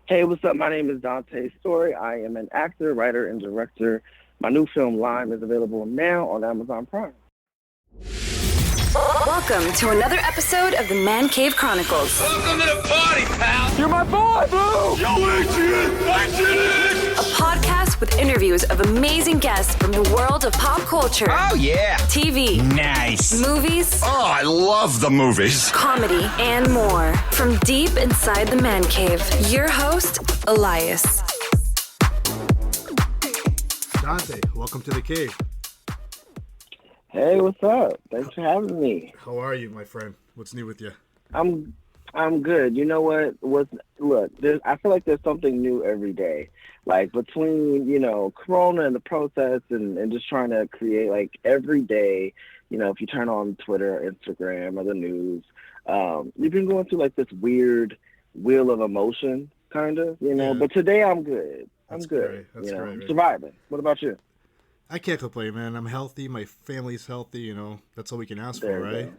Hey, what's up? My name is Donta Storey. I am an actor, writer, and director. My new film, Lime, is available now on Amazon Prime. Welcome to another episode of the Man Cave Chronicles. Welcome to the party, pal! You're my boy, Blue! Yo, Adrian! A podcast with interviews of amazing guests from the world of pop culture. Oh, yeah! TV. Nice! Movies. Oh, I love the movies! Comedy and more. From deep inside the Man Cave, your host, Elias. Dante, welcome to the cave. Hey, what's up? Thanks for having me. How are you, my friend? What's new with you? I'm good. You know what? I feel like there's something new every day. Like between, Corona and the protests and just trying to create like every day, if you turn on Twitter or Instagram or the news, you've been going through like this weird wheel of emotion kind of, Yeah. But today I'm good. That's I'm good. great. That's great, I'm man. surviving. What about you? I can't complain, man. I'm healthy. My family's healthy. That's all we can ask for, There you right?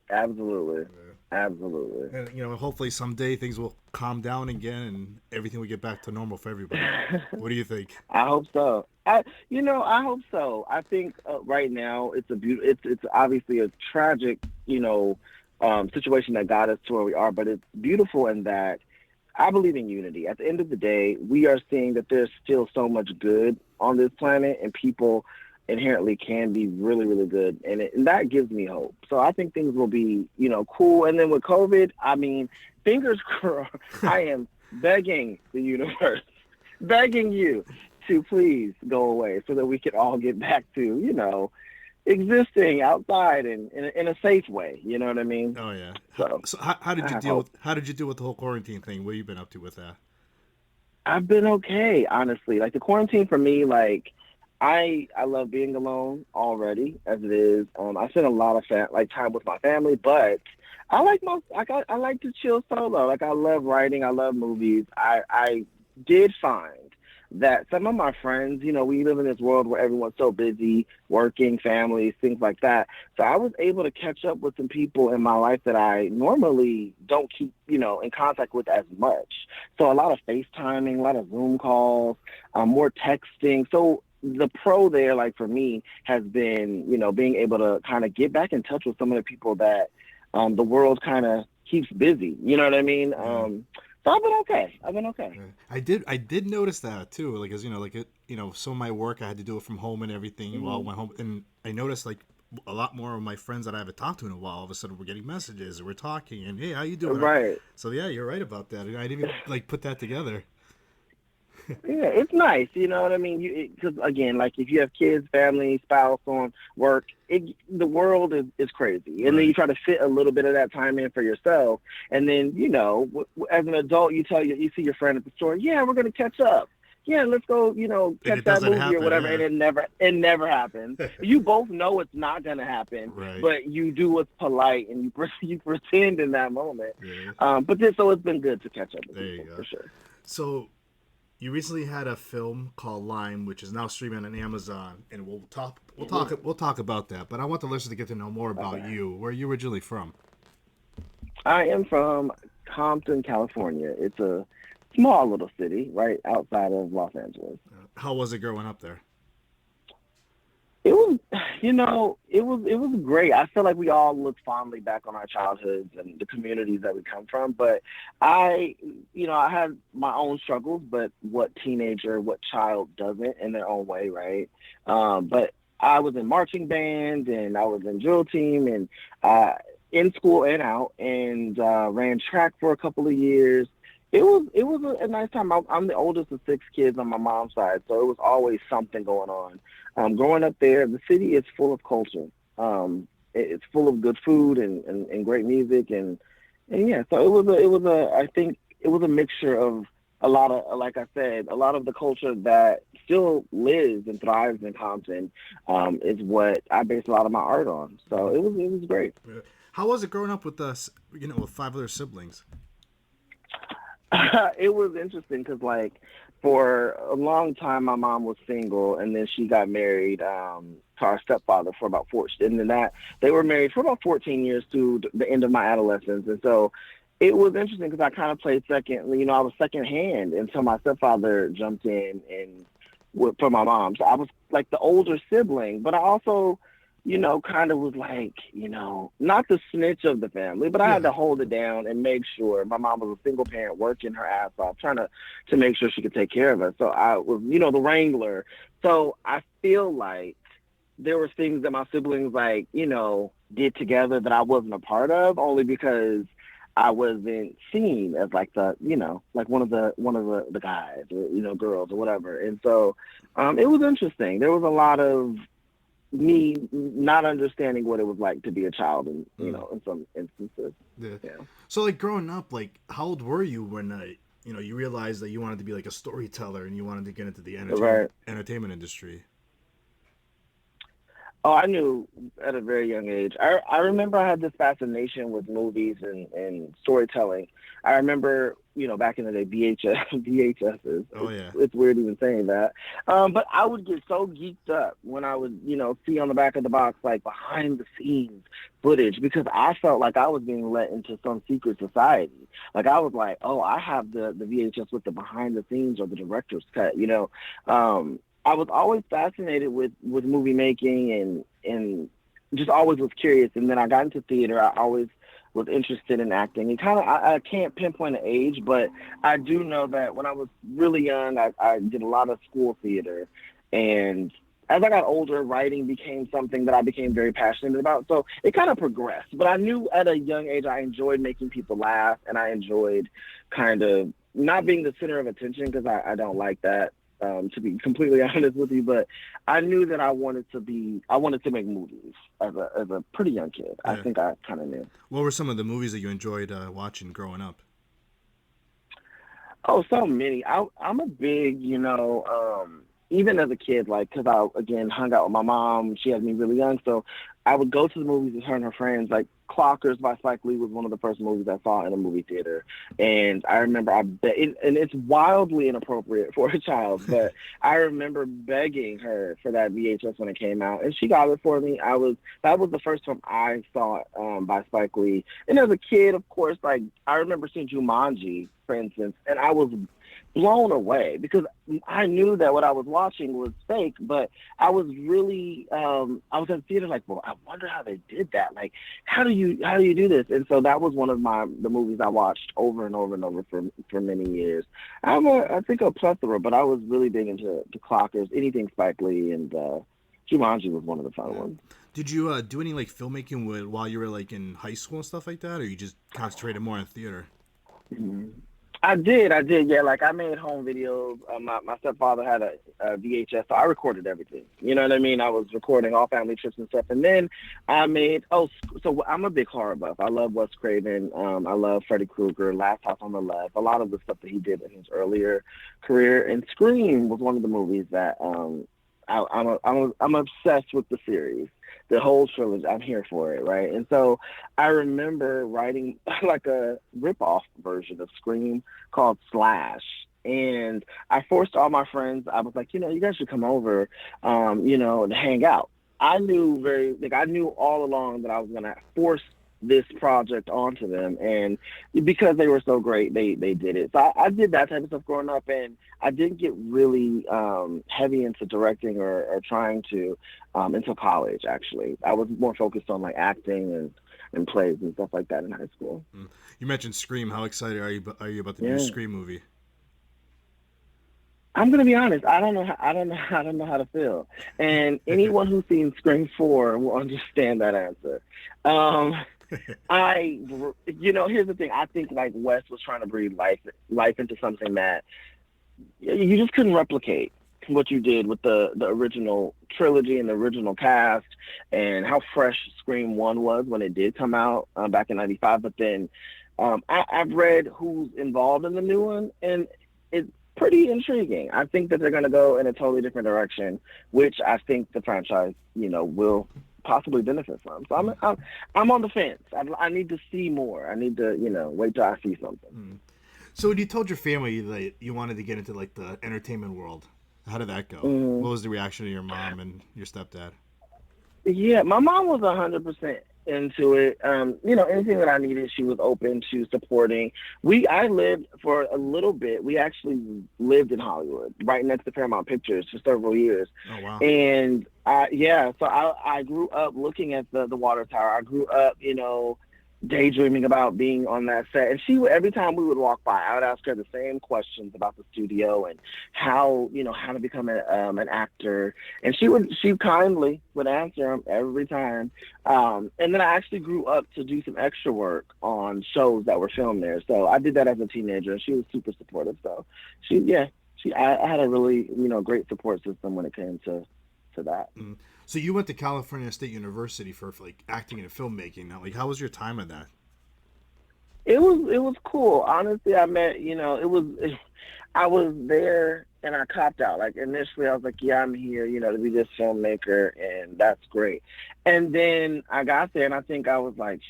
go. Absolutely. Absolutely. And hopefully someday things will calm down again and everything will get back to normal for everybody. What do you think? I hope so. I hope so. I think right now it's obviously a tragic, situation that got us to where we are, but it's beautiful in that I believe in unity. At the end of the day, we are seeing that there's still so much good on this planet, and people inherently can be really, really good, and that gives me hope. So I think things will be, cool. And then with COVID, I mean, fingers crossed. I am begging the universe, begging you to please go away so that we can all get back to, existing outside and in a safe way. You know what I mean? Oh yeah. So How did you I deal hope. with the whole quarantine thing? What have you been up to with that? I've been okay, honestly. Like the quarantine for me, like I love being alone already as it is. I spend a lot of time with my family, but I like I like to chill solo. Like I love writing, I love movies. I did find that some of my friends, we live in this world where everyone's so busy, working, families, things like that. So I was able to catch up with some people in my life that I normally don't keep, in contact with as much. So a lot of FaceTiming, a lot of Zoom calls, more texting. So the pro there, like for me, has been, being able to kind of get back in touch with some of the people that the world kind of keeps busy. You know what I mean? So I've been okay. Yeah. I did notice that too. Like, as some of my work I had to do it from home and everything while my home, and I noticed like a lot more of my friends that I haven't talked to in a while. All of a sudden, we're getting messages and we're talking, and hey, how you doing? Right. So yeah, you're right about that. I didn't even put that together. Yeah, it's nice, you know what I mean? Because, again, like if you have kids, family, spouse on work, the world is crazy. And then you try to fit a little bit of that time in for yourself. And then, as an adult, you see your friend at the store, yeah, we're going to catch up. Yeah, let's go, catch that movie or whatever. Yeah. And it never happens. You both know it's not going to happen, Right. but you do what's polite and you pretend in that moment. Yeah. So it's been good to catch up with There you people, go. for sure. So you recently had a film called Lime, which is now streaming on Amazon, and we'll talk about that. But I want the listeners to get to know more about you. Where are you originally from? I am from Compton, California. It's a small little city right outside of Los Angeles. How was it growing up there? It was, it was great. I feel like we all look fondly back on our childhoods and the communities that we come from. But I had my own struggles, but what child doesn't in their own way, right? But I was in marching band and I was in drill team and in school and out, and ran track for a couple of years. It was a nice time. I'm the oldest of 6 kids on my mom's side, so it was always something going on. Growing up there, the city is full of culture. It's full of good food and great music, and yeah. So I think it was a mixture of a lot of, like I said, a lot of the culture that still lives and thrives in Compton is what I base a lot of my art on. So it was great. How was it growing up with us? With 5 other siblings. It was interesting because, like, for a long time, my mom was single, and then she got married to our stepfather for about 14. And then they were married for about 14 years to the end of my adolescence. And so It was interesting because I kind of played second. You know, I was second hand until my stepfather jumped in and for my mom. So I was like the older sibling, but I also, you know, kind of was like, you know, not the snitch of the family, but I had to hold it down and make sure. My mom was a single parent working her ass off, trying to make sure she could take care of us. So I was, you know, the wrangler. So I feel like there were things that my siblings, like, you know, did together that I wasn't a part of, only because I wasn't seen as like the, you know, like one of the guys or, you know, girls or whatever. And so it was interesting. There was a lot of me not understanding what it was like to be a child, in, you know, in some instances. Yeah. So like growing up, like how old were you when you know, you realized that you wanted to be like a storyteller and you wanted to get into the entertainment industry? Oh, I knew at a very young age. I remember I had this fascination with movies and storytelling. I remember, you know, back in the day, VHSs. Oh, yeah. It's weird even saying that. But I would get so geeked up when I would, you know, see on the back of the box, like behind the scenes footage, because I felt like I was being let into some secret society. Like I was like, oh, I have the VHS with the behind the scenes or the director's cut, you know. I was always fascinated with movie making and just always was curious. And then I got into theater. I always was interested in acting. And kind of, I can't pinpoint an age, but I do know that when I was really young, I did a lot of school theater. And as I got older, writing became something that I became very passionate about. So it kind of progressed. But I knew at a young age I enjoyed making people laugh, and I enjoyed kind of not being the center of attention, because I don't like that. To be completely honest with you, but I knew that I wanted to make movies as a pretty young kid. Yeah. I think I kind of knew. What were some of the movies that you enjoyed watching growing up? Oh, so many. I'm a big, you know, even as a kid, like, because I, again, hung out with my mom. She had me really young, so I would go to the movies with her and her friends. Like, Clockers by Spike Lee was one of the first movies I saw in a movie theater. And I remember and it's wildly inappropriate for a child, but I remember begging her for that VHS when it came out, and she got it for me. That was the first time I saw it by Spike Lee. And as a kid, of course, like, I remember seeing Jumanji, for instance, and I was blown away because I knew that what I was watching was fake, but I was really I was in the theater like, well, I wonder how they did that. Like, how do you do this? And so that was one of the movies I watched over and over and over for many years. I think a plethora, but I was really big into the Clockers, anything Spike Lee, and Jumanji was one of the fun ones. Did you do any like filmmaking while you were like in high school and stuff like that, or you just concentrated more on theater? Mm-hmm. I did, yeah. Like, I made home videos. My stepfather had a VHS, so I recorded everything. You know what I mean? I was recording all family trips and stuff. And then I made, so I'm a big horror buff. I love Wes Craven. I love Freddy Krueger, Last House on the Left, a lot of the stuff that he did in his earlier career. And Scream was one of the movies that I'm obsessed with the series. The whole trilogy, I'm here for it, right? And so I remember writing like a rip-off version of Scream called Slash. And I forced all my friends, I was like, you know, you guys should come over, you know, to hang out. I knew all along that I was going to force this project onto them, and because they were so great, they did it. So I did that type of stuff growing up, and I didn't get really heavy into directing or trying to until college. Actually, I was more focused on like acting and plays and stuff like that in high school. You mentioned Scream. How excited are you about the new Scream movie? I'm gonna be honest. I don't know how to feel, and anyone who's seen Scream 4 will understand that answer. You know, here's the thing. I think like Wes was trying to breathe life into something that you just couldn't replicate what you did with the original trilogy and the original cast, and how fresh Scream 1 was when it did come out back in '95. But then I've read who's involved in the new one, and it's pretty intriguing. I think that they're going to go in a totally different direction, which I think the franchise, you know, will possibly benefit from. So I'm on the fence. I need to see more. I need to, you know, wait till I see something. So when you told your family that you wanted to get into like the entertainment world, how did that go? What was the reaction of your mom and your stepdad? Yeah, my mom was 100% into it. Anything that I needed, she was open to supporting. I lived for a little bit. We actually lived in Hollywood, right next to Paramount Pictures for several years. Oh, wow. And so I grew up looking at the water tower. I grew up, daydreaming about being on that set. And every time we would walk by, I would ask her the same questions about the studio and how to become an actor. And she kindly would answer them every time. And then I actually grew up to do some extra work on shows that were filmed there. So I did that as a teenager, and she was super supportive. So I had a really, great support system when it came to that. Mm. So you went to California State University for like acting and filmmaking. Now, like, how was your time at that? It was cool. Honestly, I was there and I copped out. Like, initially I was like, yeah, I'm here, to be this filmmaker, and that's great. And then I got there and I think I was like,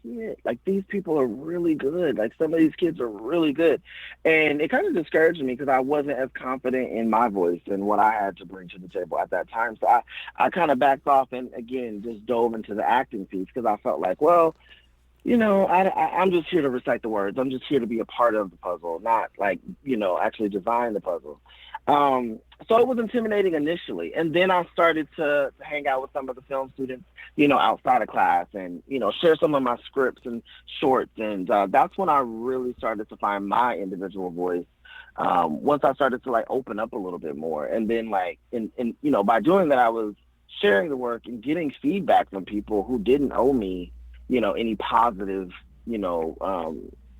shit, like, these people are really good. Like, some of these kids are really good. And it kind of discouraged me because I wasn't as confident in my voice and what I had to bring to the table at that time. So I kind of backed off and, again, just dove into the acting piece because I felt like, well, I'm just here to recite the words. I'm just here to be a part of the puzzle, not like, actually design the puzzle. So it was intimidating initially. And then I started to hang out with some of the film students, outside of class and, share some of my scripts and shorts. And that's when I really started to find my individual voice. Once I started to like open up a little bit more. And then like, by doing that, I was sharing the work and getting feedback from people who didn't owe me, any positive,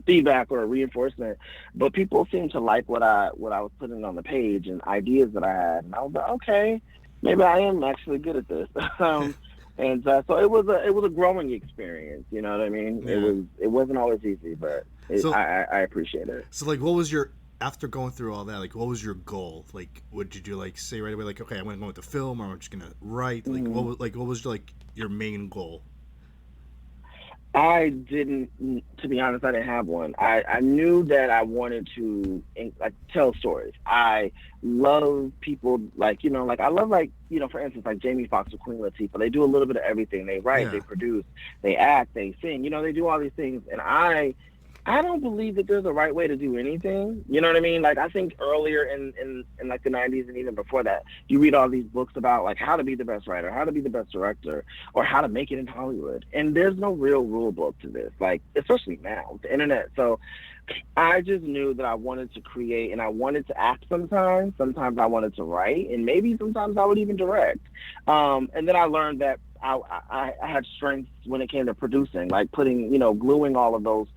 feedback or reinforcement, but people seemed to like what I was putting on the page and ideas that I had, and I was like, okay, maybe I am actually good at this. And so it was a growing experience. You know what I mean? Yeah. It wasn't always easy, but I appreciate it. So like, after going through all that, like, what was your goal? Like, what did you like say right away? Like, okay, I'm gonna go into film, or I'm just gonna write. Like, what was like your main goal? I didn't, to be honest, I didn't have one. I knew that I wanted to tell stories. I love people I love for instance, like Jamie Foxx or Queen Latifah. They do a little bit of everything. They write, They produce, they act, they sing, they do all these things. And I don't believe that there's a right way to do anything. You know what I mean? Like, I think earlier in like the 90s and even before that, you read all these books about like how to be the best writer, how to be the best director, or how to make it in Hollywood. And there's no real rule book to this, like, especially now with the internet. So I just knew that I wanted to create and I wanted to act sometimes. Sometimes I wanted to write, and maybe sometimes I would even direct. And then I learned that I had strengths when it came to producing, like putting, gluing all of those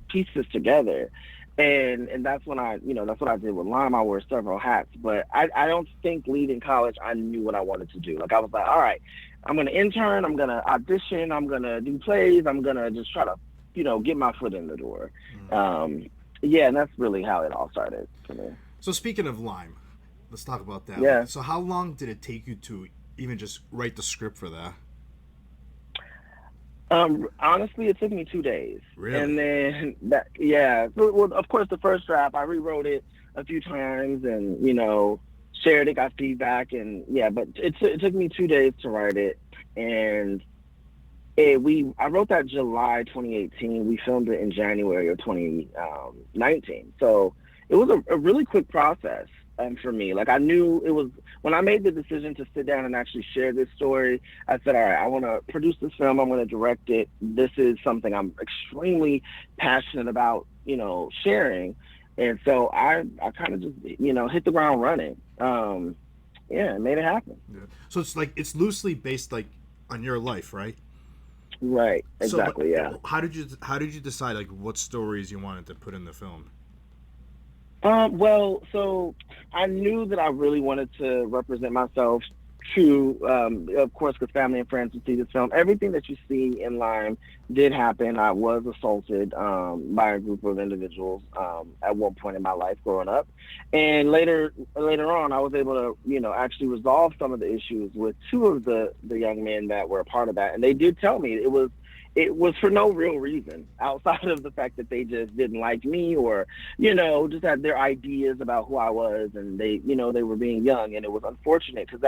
pieces together. And that's when that's what I did with Lime. I wore several hats, but I don't think leaving college, I knew what I wanted to do. Like, I was like, all right, I'm going to intern, I'm going to audition, I'm going to do plays, I'm going to just try to, get my foot in the door. And that's really how it all started for me. So speaking of Lime, let's talk about that. Yeah. So how long did it take you to even just write the script for that? Honestly, it took me 2 days. Really? And then well, of course, the first draft, I rewrote it a few times and, shared it, got feedback, and but it took me 2 days to write it. And I wrote that July 2018. We filmed it in January of 2019. So it was a really quick process. For me, like, I knew it was when I made the decision to sit down and actually share this story. I said, all right, I want to produce this film. I'm going to direct it. This is something I'm extremely passionate about, sharing. And so I kind of just, hit the ground running. And made it happen. Yeah. So it's loosely based like on your life, right? Right. Exactly. So, yeah. How did you decide like what stories you wanted to put in the film? Well, so I knew that I really wanted to represent myself to, of course, because family and friends would see this film. Everything that you see in Lime did happen. I was assaulted by a group of individuals at one point in my life growing up. And later on, I was able to, actually resolve some of the issues with two of the young men that were a part of that. And they did tell me it was for no real reason outside of the fact that they just didn't like me or, just had their ideas about who I was, and they were being young, and it was unfortunate because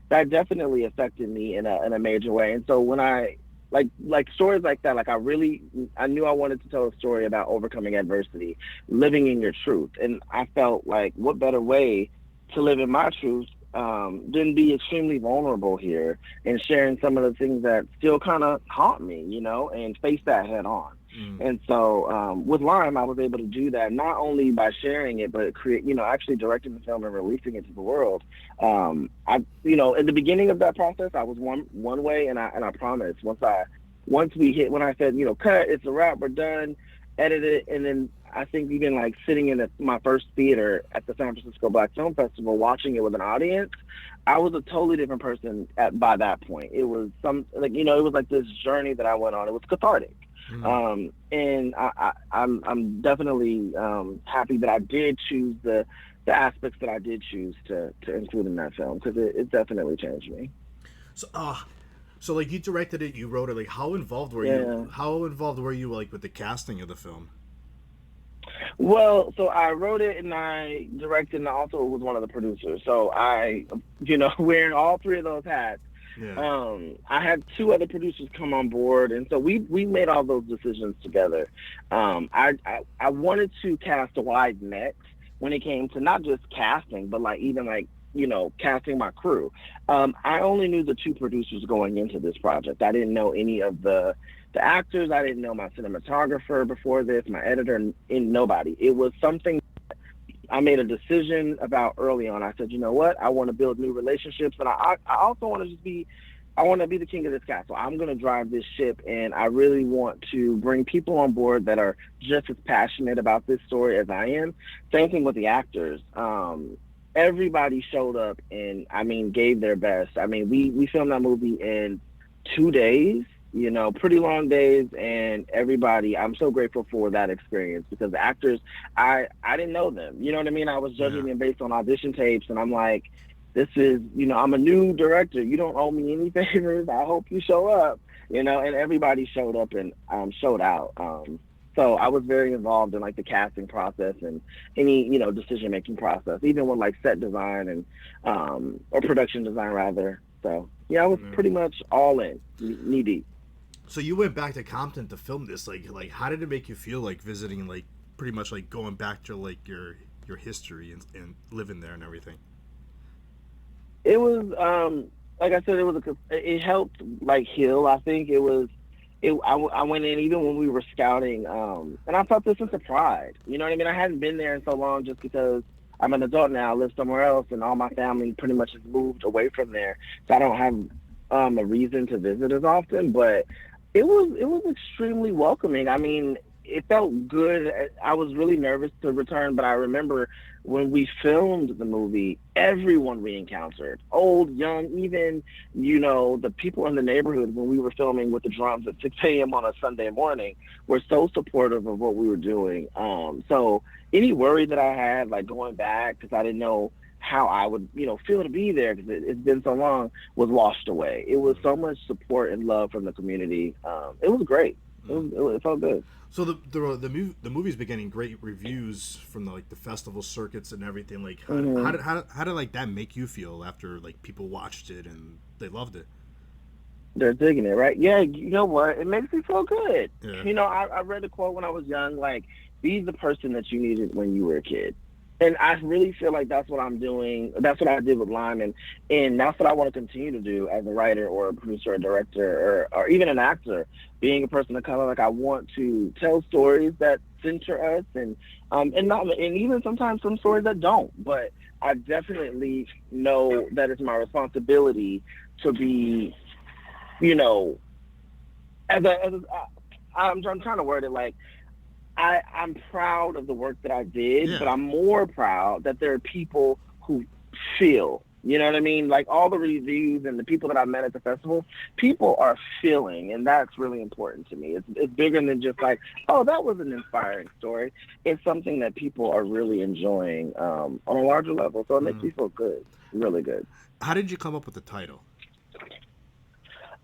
that definitely affected me in a major way. And so when I like stories like that. Like I knew I wanted to tell a story about overcoming adversity, living in your truth, and I felt like what better way to live in my truth than be extremely vulnerable here and sharing some of the things that still kind of haunt me, and face that head on. And so with Lime, I was able to do that not only by sharing it, but actually directing the film and releasing it to the world. In the beginning of that process, I was one way, and I promised when I said, cut, it's a wrap, we're done, edit it, and then I think even like sitting in my first theater at the San Francisco Black Film Festival, watching it with an audience, I was a totally different person by that point. It was it was like this journey that I went on. It was cathartic. And I'm definitely happy that I did choose the aspects that I did choose to include in that film, because it definitely changed me. So like you directed it, you wrote it. Like how involved were you? How involved were you like with the casting of the film? Well, so I wrote it and I directed, and I also was one of the producers. So I, wearing all three of those hats. Yeah. I had two other producers come on board, and so we made all those decisions together. I wanted to cast a wide net when it came to not just casting, but casting my crew. I only knew the two producers going into this project. I didn't know any of the actors. I didn't know my cinematographer before this, my editor, and nobody. It was something I made a decision about early on. I said, you know what? I want to build new relationships, and I also want to be the king of this castle. I'm going to drive this ship, and I really want to bring people on board that are just as passionate about this story as I am. Same thing with the actors. Everybody showed up and, gave their best. We filmed that movie in 2 days, pretty long days, and everybody, I'm so grateful for that experience, because the actors, I didn't know them. You know what I mean? I was judging them based on audition tapes, and I'm like, this is, I'm a new director. You don't owe me any favors. I hope you show up, and everybody showed up and showed out. So I was very involved in the casting process and any, decision-making process, even with set design and, or production design rather. So yeah, I was pretty much all in, knee deep. So you went back to Compton to film this. Like how did it make you feel visiting, pretty much going back to your history and living there and everything? It was, like I said, it helped heal. I think I went in even when we were scouting, and I felt this sense of pride. You know what I mean? I hadn't been there in so long just because I'm an adult now. I live somewhere else, and all my family pretty much has moved away from there. So I don't have a reason to visit as often, but it was extremely welcoming. It felt good. I was really nervous to return, but I remember when we filmed the movie, everyone we encountered, old, young, even, the people in the neighborhood when we were filming with the drums at 6 a.m. on a Sunday morning were so supportive of what we were doing. So any worry that I had, going back, because I didn't know how I would, feel to be there, because it's been so long, was washed away. It was so much support and love from the community. It was great. It felt good. So the movie's been getting great reviews from the festival circuits and everything. How did that make you feel after people watched it and they loved it? They're digging it, right? Yeah, you know what? It makes me feel good. Yeah. I read a quote when I was young, be the person that you needed when you were a kid. And I really feel like that's what I'm doing. That's what I did with Lime, and that's what I want to continue to do as a writer or a producer or director or even an actor. Being a person of color, I want to tell stories that center us, and even sometimes some stories that don't. But I definitely know that it's my responsibility to be, I'm trying to word it I'm proud of the work that I did, but I'm more proud that there are people who feel, you know what I mean? All the reviews and the people that I met at the festival, people are feeling, and that's really important to me. It's bigger than just oh, that was an inspiring story. It's something that people are really enjoying on a larger level, so it makes me feel good, really good. How did you come up with the title?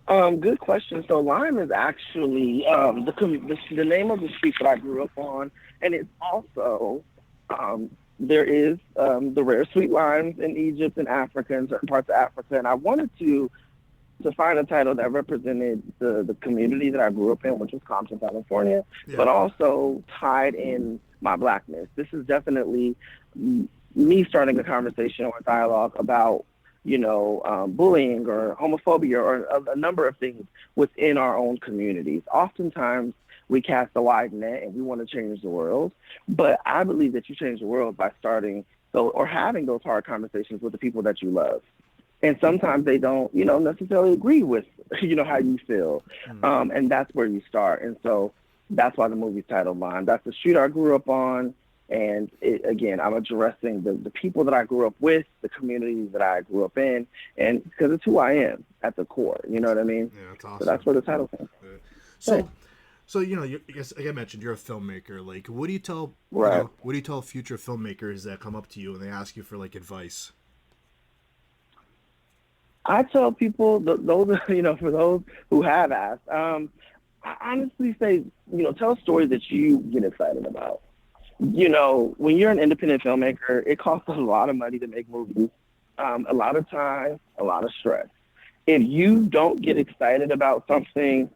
Good question. So Lime is actually the name of the street that I grew up on, and it's also there is the rare sweet limes in Egypt and Africa and certain parts of Africa, and I wanted to to find a title that represented the community that I grew up in, which was Compton, California, but also tied in my Blackness. This is definitely me starting a conversation or a dialogue about, bullying or homophobia or a number of things within our own communities. Oftentimes, we cast a wide net and we want to change the world, but I believe that you change the world by starting or having those hard conversations with the people that you love. And sometimes they don't, necessarily agree with, how you feel. And that's where you start. And so that's why the movie's titled Mine. That's the street I grew up on. And again, I'm addressing the people that I grew up with, the communities that I grew up in, and because it's who I am at the core. You know what I mean? Yeah, that's awesome. So that's where the title came from. So like I mentioned, you're a filmmaker. Like, what do you tell Right. what do you tell future filmmakers that come up to you and they ask you for like advice? I tell people, those for those who have asked, I honestly say, tell stories that you get excited about. When you're an independent filmmaker, it costs a lot of money to make movies, a lot of time, a lot of stress. If you don't get excited about something,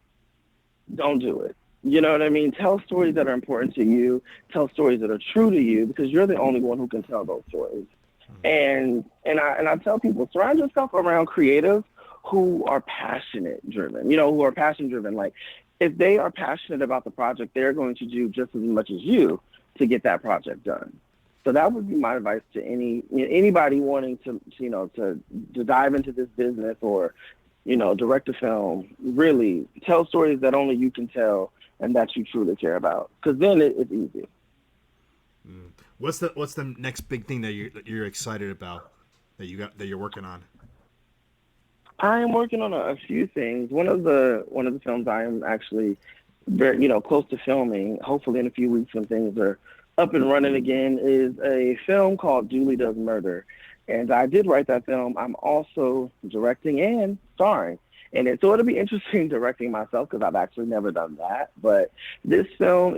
don't do it. You know what I mean? Tell stories that are important to you. Tell stories that are true to you, because you're the only one who can tell those stories. And I tell people, surround yourself around creatives who are passionate driven, who are passion driven. Like, if they are passionate about the project, they're going to do just as much as you to get that project done. So that would be my advice to anybody wanting to dive into this business or, direct a film. Really tell stories that only you can tell and that you truly care about, because then it's easy. What's the next big thing that you're excited about that you're working on? I am working on a few things. One of the films I am actually very close to filming, hopefully in a few weeks when things are up and running again, is a film called Dooley Does Murder. And I did write that film. I'm also directing and starring. And so it'll be interesting directing myself, because I've actually never done that. But this film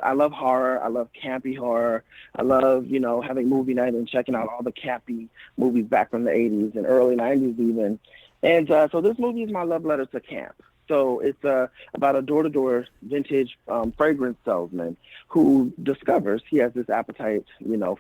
I love horror. I love campy horror. I love, having movie night and checking out all the campy movies back from the 80s and early 90s even. And so this movie is my love letter to camp. So it's about a door-to-door vintage fragrance salesman who discovers he has this appetite,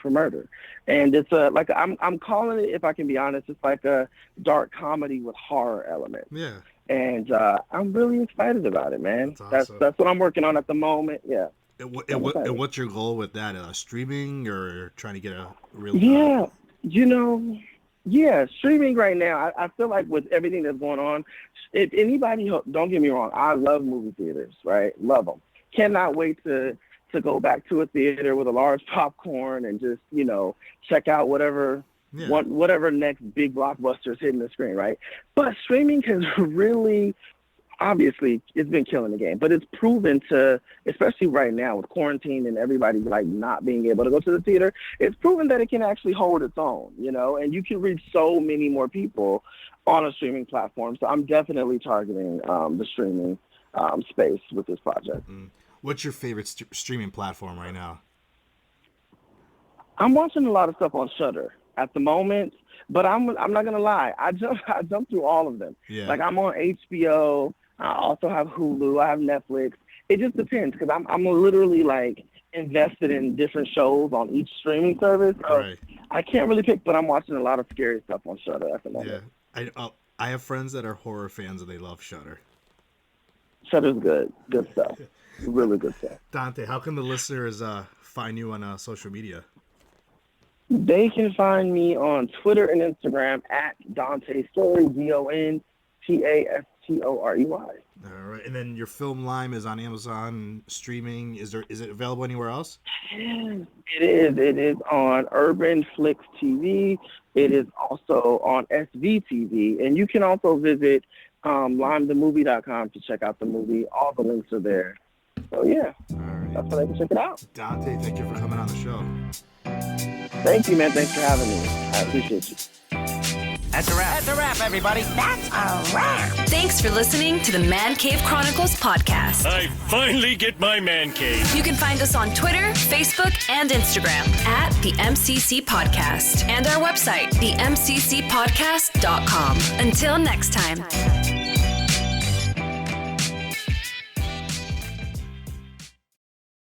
for murder. And it's like I'm calling it, if I can be honest, it's like a dark comedy with horror elements. Yeah. And I'm really excited about it, man. That's awesome. That's what I'm working on at the moment. Yeah. And what's your goal with that? Streaming, or trying to get a real? Yeah, streaming right now. I feel like with everything that's going on, if anybody, don't get me wrong, I love movie theaters, right? Love them. Cannot wait to go back to a theater with a large popcorn and just, check out whatever next big blockbuster is hitting the screen, right? But streaming has really, obviously, it's been killing the game. But it's proven to, especially right now with quarantine and everybody like not being able to go to the theater, it's proven that it can actually hold its own, and you can reach so many more people on a streaming platform. So I'm definitely targeting the streaming space with this project. What's your favorite streaming platform right now? I'm watching a lot of stuff on Shudder at the moment, but I'm not gonna lie, I jump through all of them. Yeah. Like, I'm on HBO. I also have Hulu. I have Netflix. It just depends, because I'm literally like invested in different shows on each streaming service. So Right. I can't really pick, but I'm watching a lot of scary stuff on Shudder at the moment. Yeah. I have friends that are horror fans and they love Shudder. Shudder's good. Good stuff. Really good stuff. Dante, how can the listeners find you on social media? They can find me on Twitter and Instagram at Donta Storey, DontaStorey. All right, and then your film Lime is on Amazon streaming. Is it available anywhere else? It is. It is on Urban Flix TV. It is also on SVTV, and you can also visit limethemovie.com to check out the movie. All the links are there. So yeah, All right. that's where they can check it out. Dante, thank you for coming on the show. Thank you, man. Thanks for having me. I appreciate you. That's a wrap. That's a wrap, everybody. That's a wrap. Thanks for listening to the Man Cave Chronicles podcast. I finally get my man cave. You can find us on Twitter, Facebook, and Instagram at the MCC Podcast and our website, themccpodcast.com. Until next time.